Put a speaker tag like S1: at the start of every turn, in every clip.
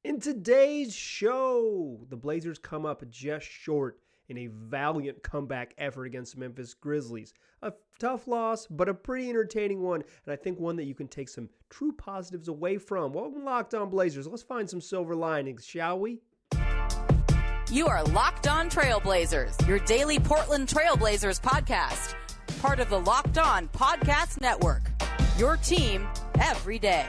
S1: In today's show, the Blazers come up just short in a valiant comeback effort against the Memphis Grizzlies. A tough loss, but a pretty entertaining one, and I think one that you can take some true positives away from. Welcome to Locked On Blazers. Let's find some silver linings, shall we?
S2: You are Locked On Trailblazers, your daily Portland Trailblazers podcast. Part of the Locked On Podcast Network, your team every day.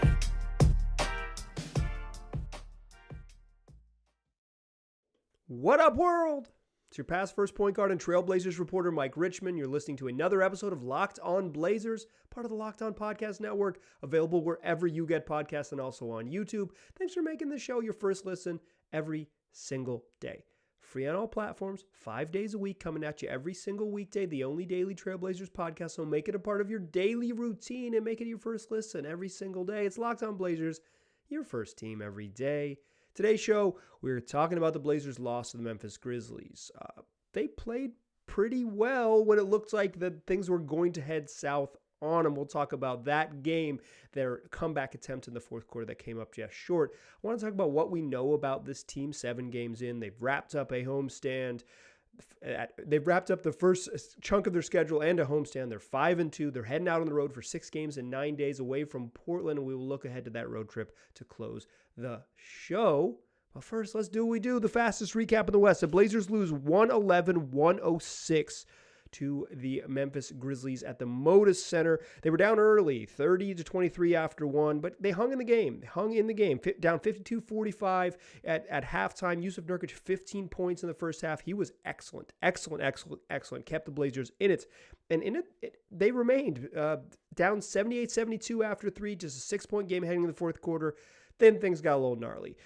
S1: What up, world? It's your past first point guard and Trailblazers reporter, Mike Richmond. You're listening to another episode of Locked On Blazers, part of the Locked On Podcast Network, available wherever you get podcasts and also on YouTube. Thanks for making the show your first listen every single day. Free on all platforms, 5 days a week, coming at you every single weekday, the only daily Trailblazers podcast, so make it a part of your daily routine and make it your first listen every single day. It's Locked On Blazers, your first team every day. Today's show, we're talking about the Blazers' loss to the Memphis Grizzlies. They played pretty well when it looked like that things were going to head south on them. We'll talk about that game, their comeback attempt in the fourth quarter that came up just short. I want to talk about what we know about this team 7 games in. They've wrapped up a homestand. They've wrapped up the first chunk of their schedule and a homestand. They're 5-2. They're heading out on the road for 6 games in 9 days away from Portland, and we will look ahead to that road trip to close the show. But first, let's do what we do. The fastest recap in the West. The Blazers lose 111-106 to the Memphis Grizzlies at the Moda Center. They were down early, 30-23 after one, but they hung in the game. Down 52-45 at halftime. Yusuf Nurkic, 15 points in the first half. He was excellent. Kept the Blazers in it. And in it they remained down 78-72 after 3, just a 6-point game heading into the fourth quarter. Then things got a little gnarly.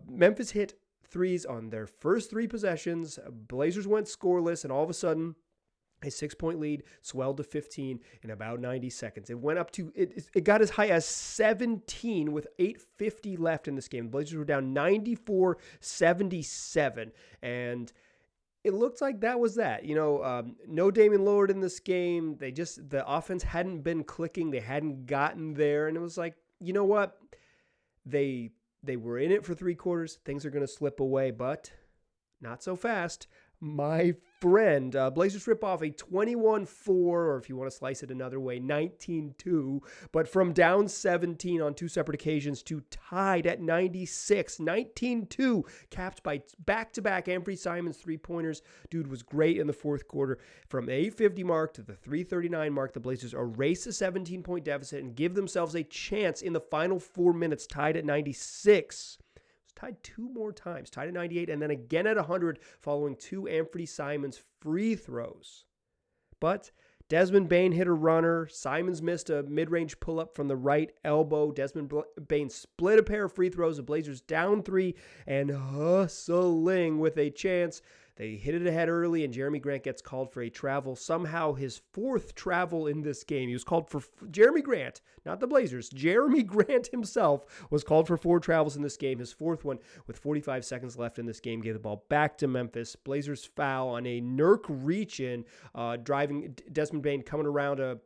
S1: Memphis hit threes on their first 3 possessions. Blazers went scoreless, and all of a sudden, a 6-point lead swelled to 15 in about 90 seconds. It went up to, it got as high as 17 with 8:50 left in this game. The Blazers were down 94-77, and it looked like that was that. No Damian Lillard in this game. The offense hadn't been clicking. They hadn't gotten there, and it was like, you know what? They were in it for 3 quarters. Things are going to slip away, but not so fast. My friend, Blazers rip off a 21-4, or if you want to slice it another way, 19-2, but from down 17 on 2 separate occasions to tied at 96, 19-2, capped by back-to-back Anthony Simons 3-pointers. Dude was great in the fourth quarter. From the 8:50 mark to the 3:39 mark, the Blazers erase a 17-point deficit and give themselves a chance in the final 4 minutes, tied at 96. Tied 2 more times, tied at 98, and then again at 100 following 2 Anthony Simons free throws. But Desmond Bane hit a runner. Simons missed a mid-range pull-up from the right elbow. Desmond Bane split a pair of free throws. The Blazers down 3 and hustling with a chance. They hit it ahead early, and Jeremy Grant gets called for a travel. Somehow his 4th travel in this game. He was called for Jeremy Grant, not the Blazers. Jeremy Grant himself was called for 4 travels in this game. His 4th one with 45 seconds left in this game gave the ball back to Memphis. Blazers foul on a Nurk reach-in, driving Desmond Bane coming around a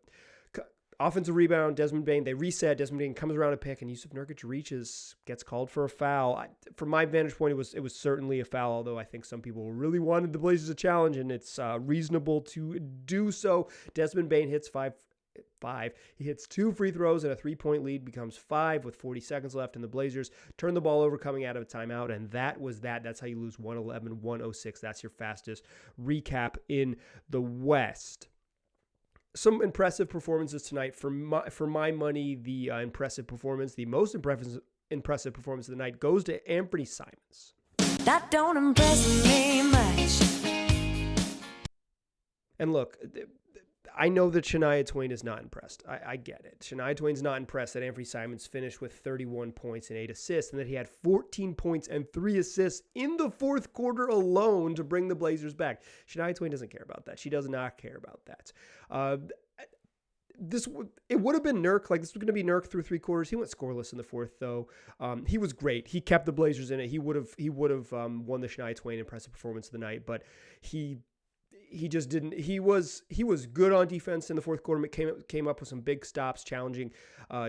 S1: offensive rebound. Desmond Bane, they reset. Desmond Bane comes around a pick, and Yusuf Nurkic reaches, gets called for a foul. From my vantage point, it was certainly a foul, although I think some people really wanted the Blazers a challenge, and it's reasonable to do so. Desmond Bane hits 5. He hits 2 free throws, and a 3-point lead becomes 5 with 40 seconds left, and the Blazers turn the ball over coming out of a timeout, and that was that. That's how you lose 111-106. That's your fastest recap in the West. Some impressive performances tonight. For my money, the most impressive performance of the night goes to Anthony Simons.
S3: That don't impress me much.
S1: And look, I know that Shania Twain is not impressed. I get it. Shania Twain's not impressed that Anthony Simons finished with 31 points and 8 assists, and that he had 14 points and 3 assists in the fourth quarter alone to bring the Blazers back. Shania Twain doesn't care about that. She does not care about that. It would have been Nurk. Like, this was going to be Nurk through 3 quarters. He went scoreless in the fourth, though. He was great. He kept the Blazers in it. He would have won the Shania Twain impressive performance of the night, but he he just didn't. He was good on defense in the fourth quarter. Came up with some big stops, challenging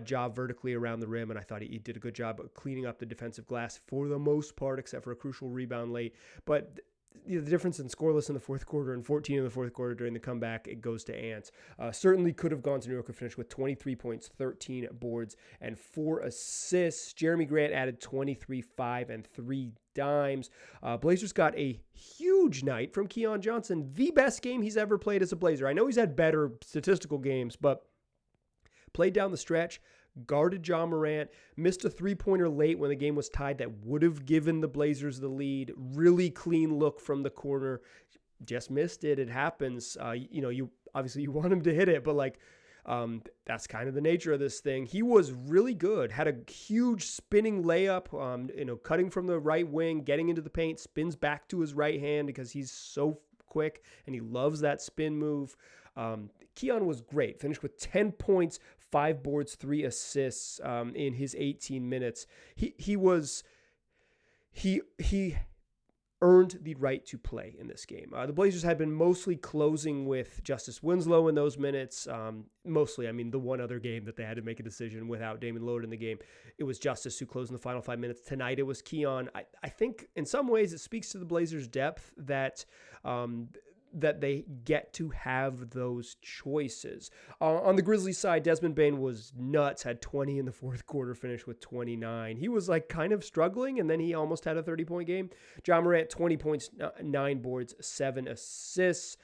S1: Ja vertically around the rim, and I thought he did a good job of cleaning up the defensive glass for the most part, except for a crucial rebound late. But the difference in scoreless in the fourth quarter and 14 in the fourth quarter during the comeback, it goes to Ants. Certainly could have gone to New York and finished with 23 points, 13 boards, and 4 assists. Jeremy Grant added 23, 5, and 3 dimes. Blazers got a huge night from Keon Johnson, the best game he's ever played as a Blazer. I know he's had better statistical games, but played down the stretch, guarded Ja Morant, missed a three-pointer late when the game was tied that would have given the Blazers the lead. Really clean look from the corner. Just missed it. It happens. You obviously you want him to hit it, but that's kind of the nature of this thing. He was really good. Had a huge spinning layup, cutting from the right wing, getting into the paint, spins back to his right hand because he's so quick and he loves that spin move. Keon was great. Finished with 10 points, 5 boards, 3 assists in his 18 minutes. He earned the right to play in this game. The Blazers had been mostly closing with Justice Winslow in those minutes. Mostly, I mean, the one other game that they had to make a decision without Damian Lillard in the game, it was Justice who closed in the final 5 minutes. Tonight, it was Keon. I think in some ways it speaks to the Blazers' depth that they get to have those choices. On the Grizzlies side, Desmond Bane was nuts, had 20 in the fourth quarter, finished with 29. He was kind of struggling, and then he almost had a 30-point game. Ja Morant, 20 points, 9 boards, 7 assists.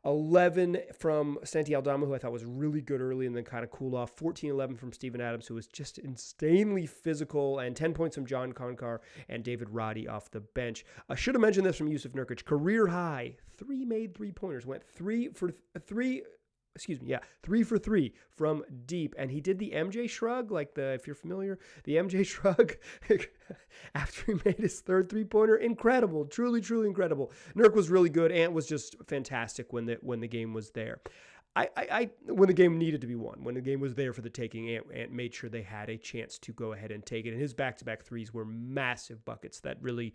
S1: 11 from Santi Aldama, who I thought was really good early and then kind of cooled off. 14-11 from Steven Adams, who was just insanely physical, and 10 points from John Konkar and David Roddy off the bench. I should have mentioned this from Yusuf Nurkic. Career high, 3 made three-pointers. Went 3 for 3 from deep. And he did the MJ shrug, if you're familiar, the MJ shrug after he made his third three-pointer. Incredible. Truly, truly incredible. Nurk was really good. Ant was just fantastic when the game was there. When the game needed to be won, when the game was there for the taking, Ant made sure they had a chance to go ahead and take it. And his back-to-back threes were massive buckets that really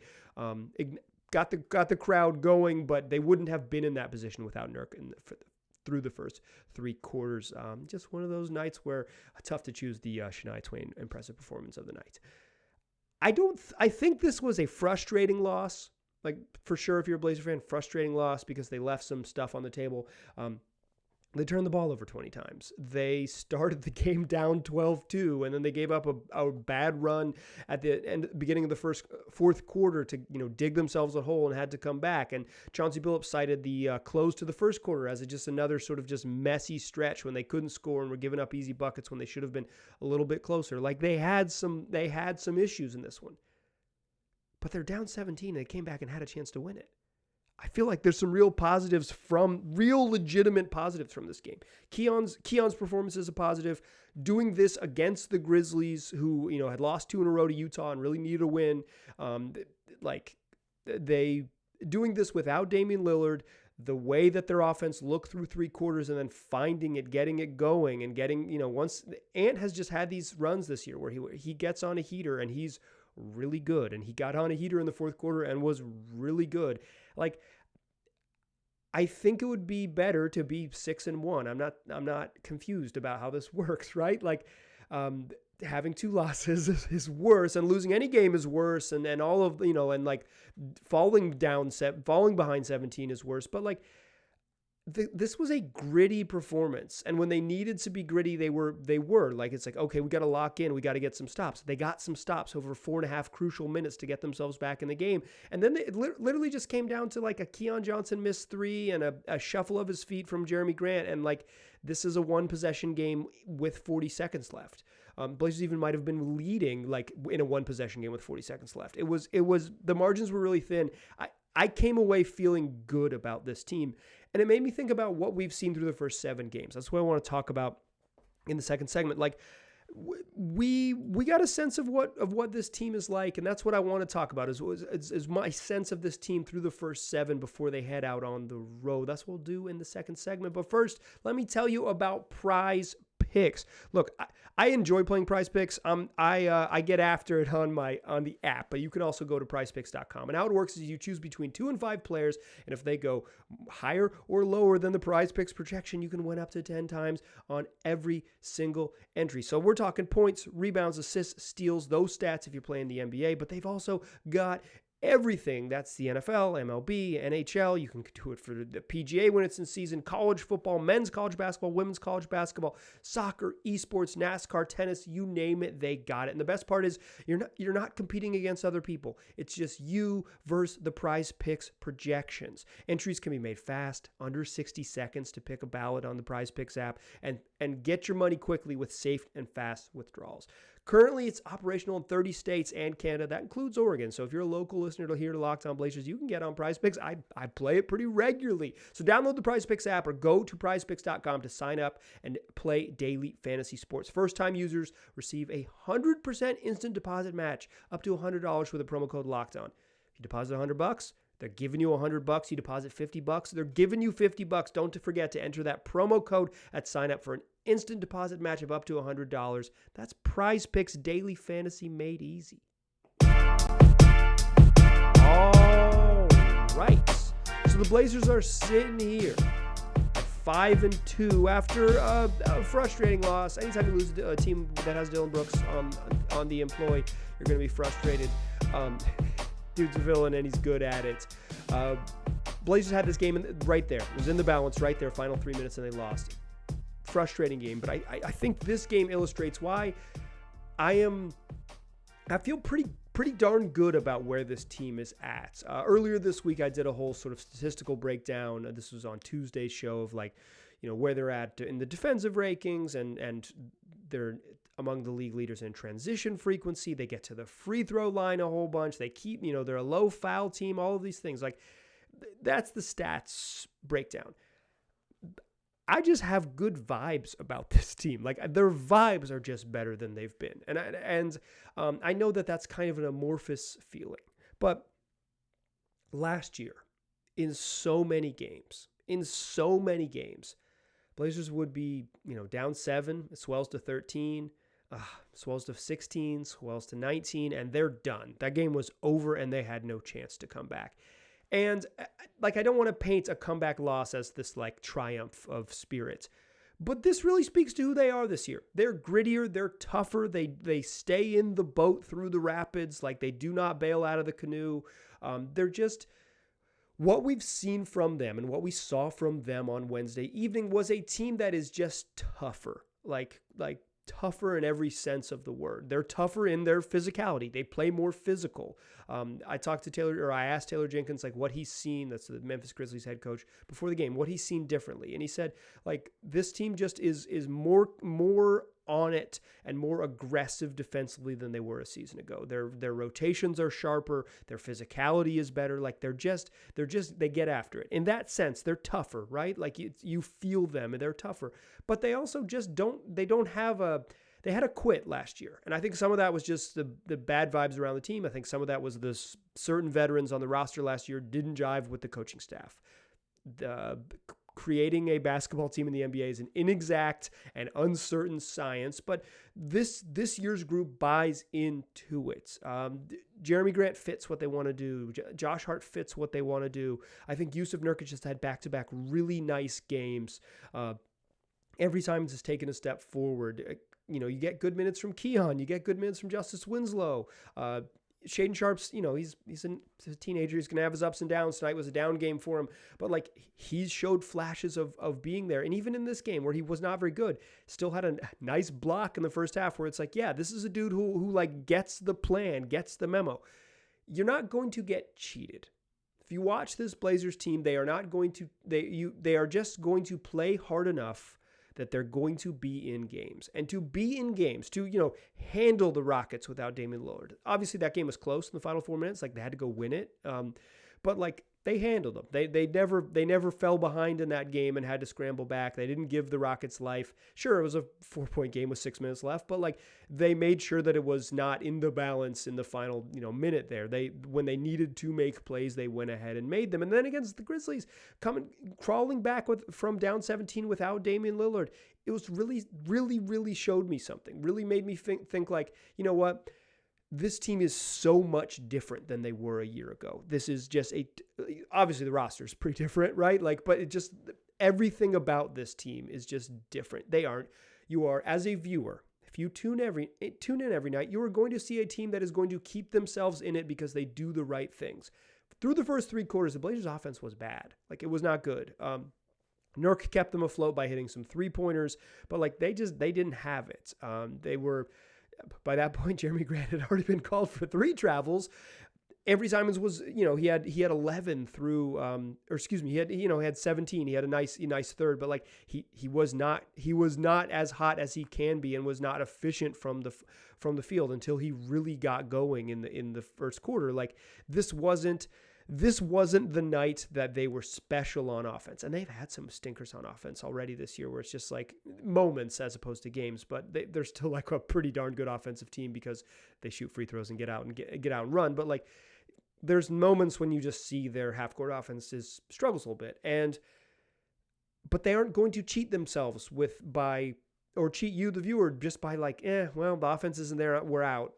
S1: got the crowd going, but they wouldn't have been in that position without Nurk through the first 3 quarters. Just one of those nights where tough to choose the Shania Twain impressive performance of the night. I think this was a frustrating loss. For sure, if you're a Blazer fan, frustrating loss because they left some stuff on the table. They turned the ball over 20 times. They started the game down 12-2, and then they gave up a bad run at the beginning of the fourth quarter to dig themselves a hole and had to come back. And Chauncey Billups cited the close to the first quarter as just another sort of just messy stretch when they couldn't score and were giving up easy buckets when they should have been a little bit closer. They had some issues in this one, but they're down 17. They came back and had a chance to win it. I feel like there's some real legitimate positives from this game. Keon's performance is a positive. Doing this against the Grizzlies, who had lost 2 in a row to Utah and really needed a win, they doing this without Damian Lillard, the way that their offense looked through 3 quarters and then finding it, getting it going, and getting once Ant has just had these runs this year where he gets on a heater and he's really good, and he got on a heater in the fourth quarter and was really good. I think it would be better to be 6-1. I'm not confused about how this works, right? Having 2 losses is worse, and losing any game is worse, and all of falling behind 17 is worse. But this was a gritty performance, and when they needed to be gritty, they were. Okay, we got to lock in. We got to get some stops. They got some stops over 4.5 crucial minutes to get themselves back in the game, and then it literally just came down to a Keon Johnson missed 3 and a shuffle of his feet from Jeremy Grant, and this is a 1-possession game with 40 seconds left. Blazers even might have been leading in a 1-possession game with 40 seconds left. It was the margins were really thin. I came away feeling good about this team. And it made me think about what we've seen through the first 7 games. That's what I want to talk about in the second segment. We got a sense of what this team is like, and that's what I want to talk about is my sense of this team through the first 7 before they head out on the road. That's what we'll do in the second segment. But first, let me tell you about Prize Picks. Look, I enjoy playing Prize Picks. I get after it on the app, but you can also go to prizepicks.com. And how it works is you choose between 2 and 5 players, and if they go higher or lower than the Prize Picks projection, you can win up to 10 times on every single entry. So we're talking points, rebounds, assists, steals, those stats if you're playing the NBA, but they've also got everything. That's the NFL, MLB, NHL. You can do it for the PGA when it's in season, college football, men's college basketball, women's college basketball, soccer, esports, NASCAR, tennis, you name it, they got it. And the best part is you're not competing against other people. It's just you versus the Prize Picks projections. Entries can be made fast, under 60 seconds to pick a ballot on the Prize Picks app and get your money quickly with safe and fast withdrawals. Currently, it's operational in 30 states and Canada. That includes Oregon. So if you're a local listener here to Locked On Blazers, you can get on Prize Picks. I play it pretty regularly. So download the Prize Picks app or go to prizepicks.com to sign up and play daily fantasy sports. First-time users receive a 100% instant deposit match up to $100 with a promo code Locked On. If you deposit $100, they're giving you $100. You deposit $50, they're giving you $50. Don't forget to enter that promo code at sign up for an instant deposit match of up to $100. That's Prize Picks daily fantasy made easy. All right. So the Blazers are sitting here at 5-2 after a frustrating loss. Anytime you lose a team that has Dylan Brooks on the employ, you're going to be frustrated. Dude's a villain and he's good at it. Blazers had this game right there. It was in the balance right there, final 3 minutes, and they lost. Frustrating game, but I think this game illustrates why I feel pretty darn good about where this team is at. Earlier this week, I did a whole sort of statistical breakdown. This was on Tuesday's show of where they're at in the defensive rankings, and they're among the league leaders in transition frequency. They get to the free throw line a whole bunch. They keep, they're a low foul team, all of these things. That's the stats breakdown. I just have good vibes about this team. Their vibes are just better than they've been. And I know that that's kind of an amorphous feeling. But last year, in so many games, Blazers would be, down 7, it swells to 13, swells to 16, swells to 19, and they're done. That game was over and they had no chance to come back. And I don't want to paint a comeback loss as this triumph of spirit, but this really speaks to who they are this year. They're grittier, they're tougher, they stay in the boat through the rapids, they do not bail out of the canoe. They're just, what we've seen from them and what we saw from them on Wednesday evening was a team that is just tougher, tougher in every sense of the word. They're tougher in their physicality. They play more physical. I asked Taylor Jenkins what he's seen, that's the Memphis Grizzlies head coach, before the game, what he's seen differently. And he said this team just is more on it and more aggressive defensively than they were a season ago. Their rotations are sharper, their physicality is better. They get after it. In that sense, they're tougher, right? You feel them and they're tougher. But they also just they had a quit last year. And I think some of that was just the bad vibes around the team. I think some of that was certain veterans on the roster last year didn't jive with the coaching staff. Creating a basketball team in the NBA is an inexact and uncertain science, but this year's group buys into it. Jeremy Grant fits what they want to do. Josh Hart fits what they want to do. I think Yusuf Nurkic just had back-to-back really nice games. Every time it's taken a step forward. You get good minutes from Keon. You get good minutes from Justice Winslow. Shaedon Sharp's, he's a teenager. He's going to have his ups and downs. Tonight was a down game for him. But, he's showed flashes of being there. And even in this game where he was not very good, still had a nice block in the first half where it's this is a dude who gets the plan, gets the memo. You're not going to get cheated. If you watch this Blazers team, they are not going to, they are just going to play hard enough that they're going to be in games. And to be in games, to, handle the Rockets without Damian Lillard. Obviously, that game was close in the final 4 minutes. They had to go win it. But They handled them. They never fell behind in that game and had to scramble back. They didn't give the Rockets life. Sure, it was a 4-point game with 6 minutes left, but like they made sure that it was not in the balance in the final, minute there. When they needed to make plays, they went ahead and made them. And then against the Grizzlies, crawling back from down 17 without Damian Lillard, it was really, really, really showed me something. Really made me think like, you know what? This team is so much different than they were a year ago. This is just obviously the roster is pretty different, right? But it just, everything about this team is just different. You are as a viewer, if you tune in every night, you are going to see a team that is going to keep themselves in it because they do the right things. Through the first 3 quarters, the Blazers offense was bad. Like it was not good. Nurk kept them afloat by hitting some 3-pointers, but like they didn't have it. By that point, Jeremy Grant had already been called for 3 travels. Avery Simons was, he had 11 through, he had 17. He had a nice third, but like he was not as hot as he can be and was not efficient from the field until he really got going in the first quarter. Like this wasn't the night that they were special on offense. And they've had some stinkers on offense already this year where it's just like moments as opposed to games, but they're still like a pretty darn good offensive team because they shoot free throws and get out and run. But like there's moments when you just see their half-court offenses struggles a little bit. But they aren't going to cheat themselves or cheat you, the viewer, just by like, the offense isn't there, we're out,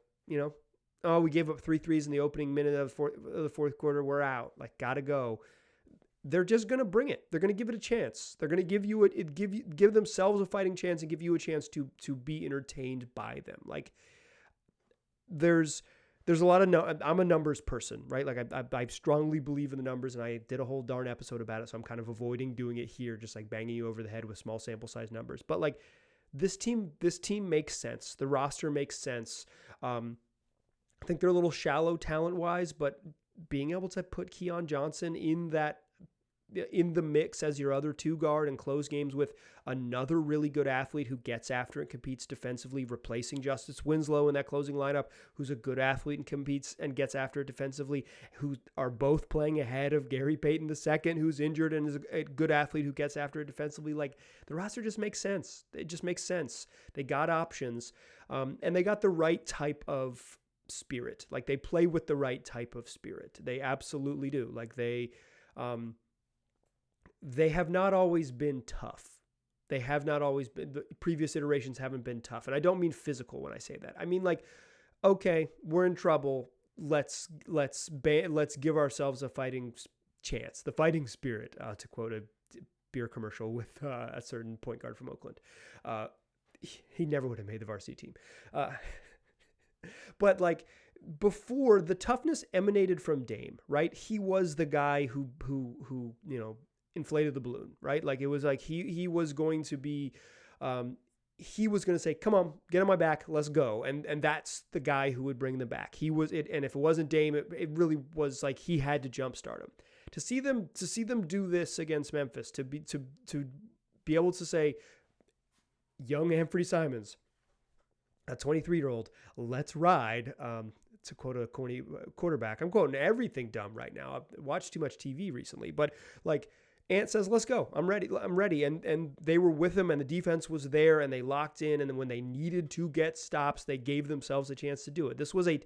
S1: Oh, we gave up 3 threes in the opening minute of the fourth quarter. We're out. Like, gotta go. They're just gonna bring it. They're gonna give it a chance. They're gonna give themselves a fighting chance and give you a chance to be entertained by them. Like, there's a lot of I'm a numbers person, right? Like, I strongly believe in the numbers, and I did a whole darn episode about it. So I'm kind of avoiding doing it here, just like banging you over the head with small sample size numbers. But like, this team makes sense. The roster makes sense. I think they're a little shallow talent-wise, but being able to put Keon Johnson in the mix as your other 2 guard and close games with another really good athlete who gets after and competes defensively, replacing Justice Winslow in that closing lineup, who's a good athlete and competes and gets after it defensively, who are both playing ahead of Gary Payton II, who's injured and is a good athlete who gets after it defensively. Like, the roster just makes sense. It just makes sense. They got options, and they got the right type of spirit. Like, they play with the right type of spirit. They absolutely do. Like, they have not always been tough. They have not always been, the previous iterations haven't been tough. And I don't mean physical when I say that. I mean, like, okay, we're in trouble. Let's give ourselves a fighting chance, the fighting spirit, to quote a beer commercial with a certain point guard from Oakland. He never would have made the varsity team. But like, before, the toughness emanated from Dame, right? He was the guy who inflated the balloon, right? Like, it was like he was going to be, he was going to say, come on, get on my back, let's go. And that's the guy who would bring them back. He was it. And if it wasn't Dame, it really was like he had to jumpstart him. To see them do this against Memphis, to be able to say, young Anthony Simons, a 23-year-old, let's ride, to quote a corny quarterback. I'm quoting everything dumb right now. I've watched too much TV recently, but like, Ant says, let's go. I'm ready. And they were with him, and the defense was there, and they locked in. And then when they needed to get stops, they gave themselves a chance to do it. This was a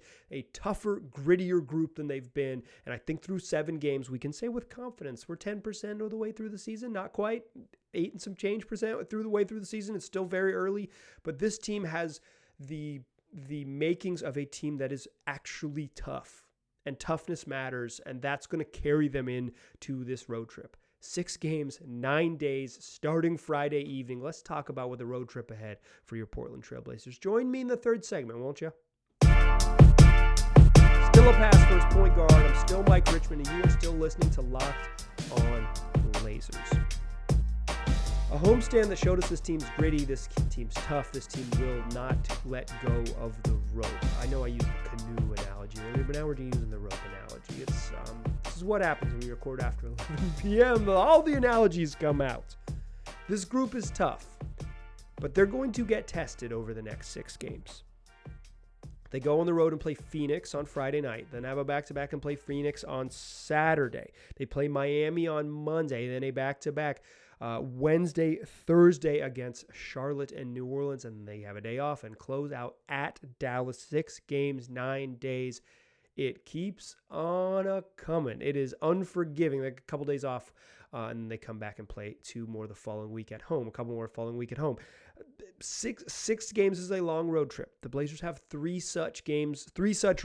S1: tougher, grittier group than they've been. And I think through 7 games, we can say with confidence, we're 10% of the way through the season. Not quite 8 and some change percent through the way through the season. It's still very early, but this team has the makings of a team that is actually tough, and toughness matters. And that's going to carry them into this road trip. 6 games, 9 days, starting Friday evening. Let's talk about what the road trip ahead for your Portland Trailblazers. Join me in the 3rd segment, won't you? Still a pass first point guard. I'm still Mike Richmond, and you are still listening to Locked on Blazers. A homestand that showed us this team's gritty, this team's tough, this team will not let go of the rope. I know I used the canoe analogy earlier, but now we're using the rope analogy. It's this is what happens when we record after 11 p.m. All the analogies come out. This group is tough, but they're going to get tested over the next 6 games. They go on the road and play Phoenix on Friday night, then have a back-to-back and play Phoenix on Saturday. They play Miami on Monday, then a back-to-back Wednesday, Thursday against Charlotte and New Orleans, and they have a day off and close out at Dallas. 6 games, 9 days. It keeps on a-coming. It is unforgiving. Like a couple days off, and they come back and play 2 more the following week at home, a couple more following week at home. Six games is a long road trip. The Blazers have 3 such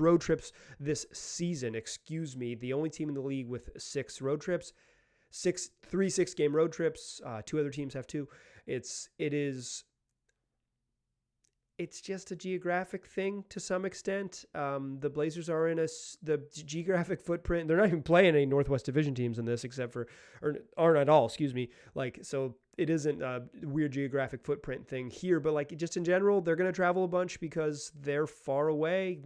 S1: road trips this season. Excuse me. The only team in the league with 6 road trips, 3 6-game road trips. 2 other teams have 2. It's just a geographic thing to some extent. The Blazers are in the geographic footprint. They're not even playing any Northwest Division teams in this, or aren't at all. Excuse me. So it isn't a weird geographic footprint thing here, but just in general, they're going to travel a bunch because they're far away.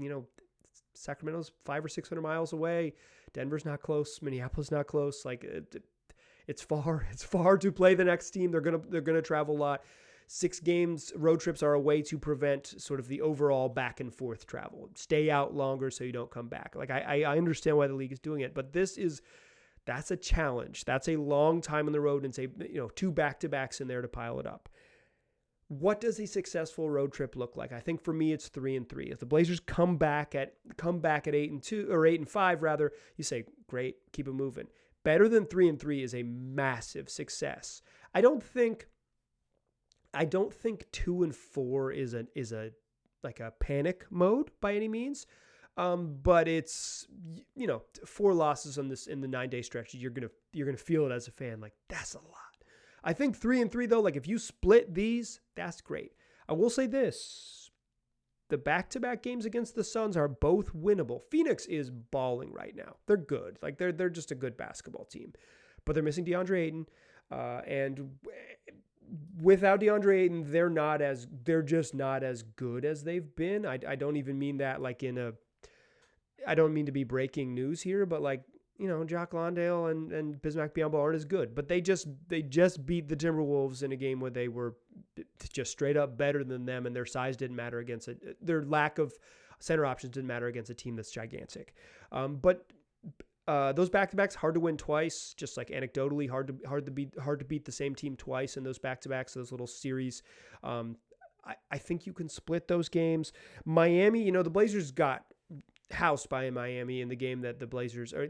S1: Sacramento's 500 or 600 miles away. Denver's not close. Minneapolis not close. It's far. It's far to play the next team. They're gonna travel a lot. 6 games, road trips are a way to prevent sort of the overall back and forth travel. Stay out longer so you don't come back. I understand why the league is doing it, but that's a challenge. That's a long time on the road, and say 2 back-to-backs in there to pile it up. What does a successful road trip look like? I think for me it's 3-3. If the Blazers come back at 8-2 or 8-5 rather, you say great, keep it moving. Better than 3-3 is a massive success. I don't think 2-4 is a panic mode by any means. But it's 4 losses in the 9-day stretch. You're gonna feel it as a fan. That's a lot. I think 3-3 though, if you split these, that's great. I will say this: the back-to-back games against the Suns are both winnable. Phoenix is balling right now. They're good. They're just a good basketball team, but they're missing DeAndre Ayton, and without DeAndre Ayton, they're just not as good as they've been. I don't even mean that I don't mean to be breaking news here, but Jock Landale and Bismack Biyombo aren't as good, but they just beat the Timberwolves in a game where they were just straight up better than them, and their size didn't matter against their lack of center options didn't matter against a team that's gigantic. But those back-to-backs, hard to win twice, just anecdotally hard to beat the same team twice in those back-to-backs, those little series. I think you can split those games. Miami, the Blazers got housed by Miami in the game that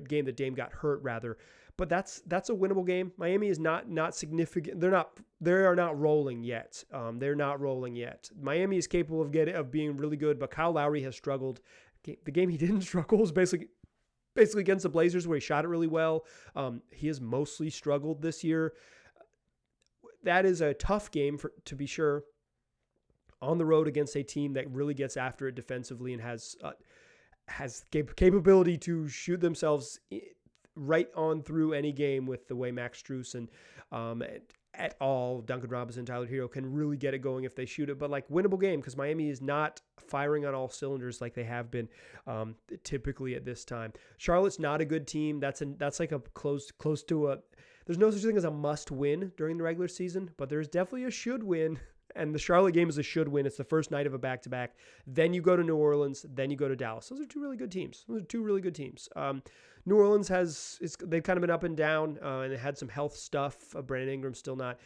S1: game that Dame got hurt rather, but that's a winnable game. Miami is not significant. They are not rolling yet. They're not rolling yet. Miami is capable of being really good, but Kyle Lowry has struggled. The game he didn't struggle is basically against the Blazers, where he shot it really well. He has mostly struggled this year. That is a tough game to be sure. On the road against a team that really gets after it defensively and has capability to shoot themselves right on through any game with the way Max Strus and et al., Duncan Robinson, Tyler Hero can really get it going if they shoot it. But winnable game, because Miami is not firing on all cylinders like they have been typically at this time. Charlotte's not a good team. That's a close to a. There's no such thing as a must win during the regular season, but there's definitely a should win. And the Charlotte game is a should win. It's the first night of a back-to-back. Then you go to New Orleans. Then you go to Dallas. Those are 2 really good teams. New Orleans they've kind of been up and down, and they had some health stuff. Brandon Ingram's still not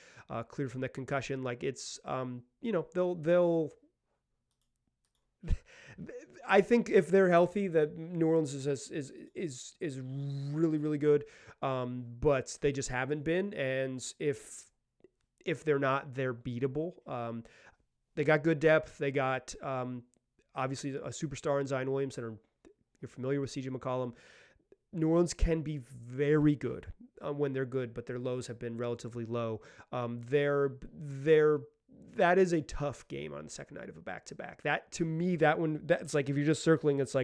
S1: cleared from the concussion. They'll. I think if they're healthy, that New Orleans is really, really good. But they just haven't been, and if they're not, they're beatable. They got good depth. They got obviously a superstar in Zion Williamson. You're familiar with CJ McCollum. New Orleans can be very good when they're good, but their lows have been relatively low. That is a tough game on the second night of a back-to-back. That, to me, that's if you're just circling, it's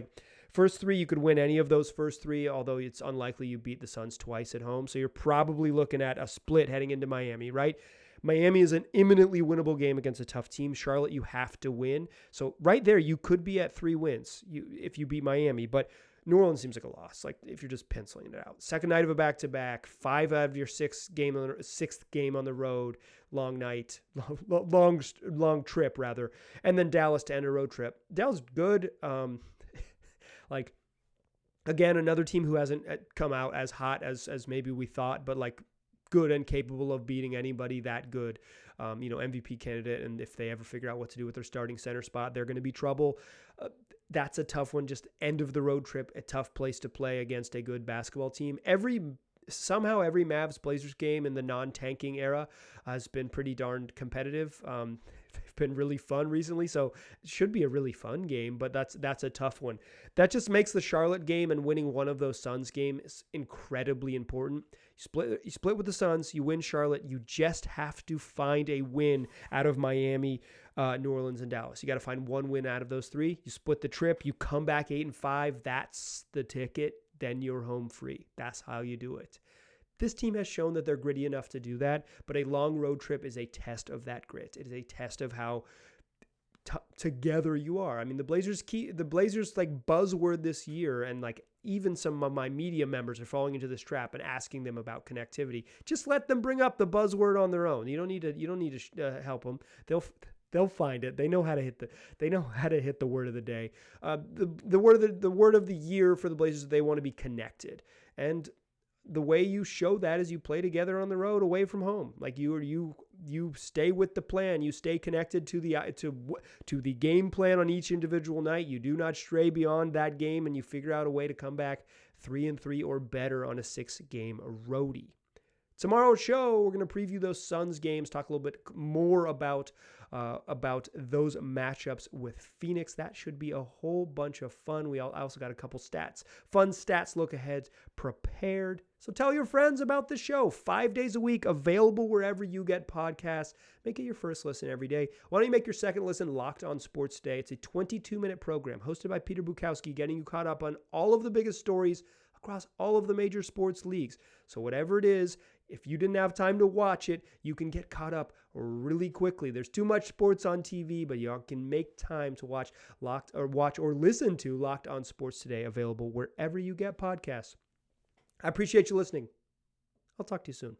S1: first 3, you could win any of those first 3, although it's unlikely you beat the Suns twice at home. So you're probably looking at a split heading into Miami, right? Miami is an imminently winnable game against a tough team. Charlotte, you have to win. So right there, you could be at 3 wins if you beat Miami. But New Orleans seems like a loss, like if you're just penciling it out. Second night of a back-to-back, 5 out of your sixth game on the road, long night, long trip rather, and then Dallas to end a road trip. Dallas good, like again another team who hasn't come out as hot as maybe we thought, but like good and capable of beating anybody that good. MVP candidate, and if they ever figure out what to do with their starting center spot, they're going to be trouble. That's a tough one. Just end of the road trip, a tough place to play against a good basketball team. Somehow every Mavs Blazers game in the non-tanking era has been pretty darn competitive. They've been really fun recently, so it should be a really fun game, but that's a tough one. That just makes the Charlotte game and winning one of those Suns games incredibly important. You split with the Suns, you win Charlotte, you just have to find a win out of Miami, New Orleans, and Dallas. You got to find one win out of those three. You split the trip, you come back 8-5, that's the ticket, then you're home free. That's how you do it. This team has shown that they're gritty enough to do that, but a long road trip is a test of that grit. It is a test of how together you are. I mean, the Blazers like buzzword this year, and like even some of my media members are falling into this trap and asking them about connectivity. Just let them bring up the buzzword on their own. You don't need to help them. They'll find it. They know how to hit the word of the day. The word of the year for the Blazers. They want to be connected, and the way you show that is you play together on the road away from home. Like you stay with the plan. You stay connected to the game plan on each individual night. You do not stray beyond that game, and you figure out a way to come back 3-3 or better on a 6-game roadie. Tomorrow's show, we're going to preview those Suns games, talk a little bit more about those matchups with Phoenix. That should be a whole bunch of fun. I also got a couple fun stats, look ahead prepared. So tell your friends about the show. 5 days a week, available wherever you get podcasts. Make it your first listen every day. Why don't you make your second listen Locked On Sports Today? It's a 22-minute program hosted by Peter Bukowski, getting you caught up on all of the biggest stories across all of the major sports leagues. So whatever it is, if you didn't have time to watch it, you can get caught up really quickly. There's too much sports on TV, but you can make time to watch or listen to Locked On Sports Today, available wherever you get podcasts. I appreciate you listening. I'll talk to you soon.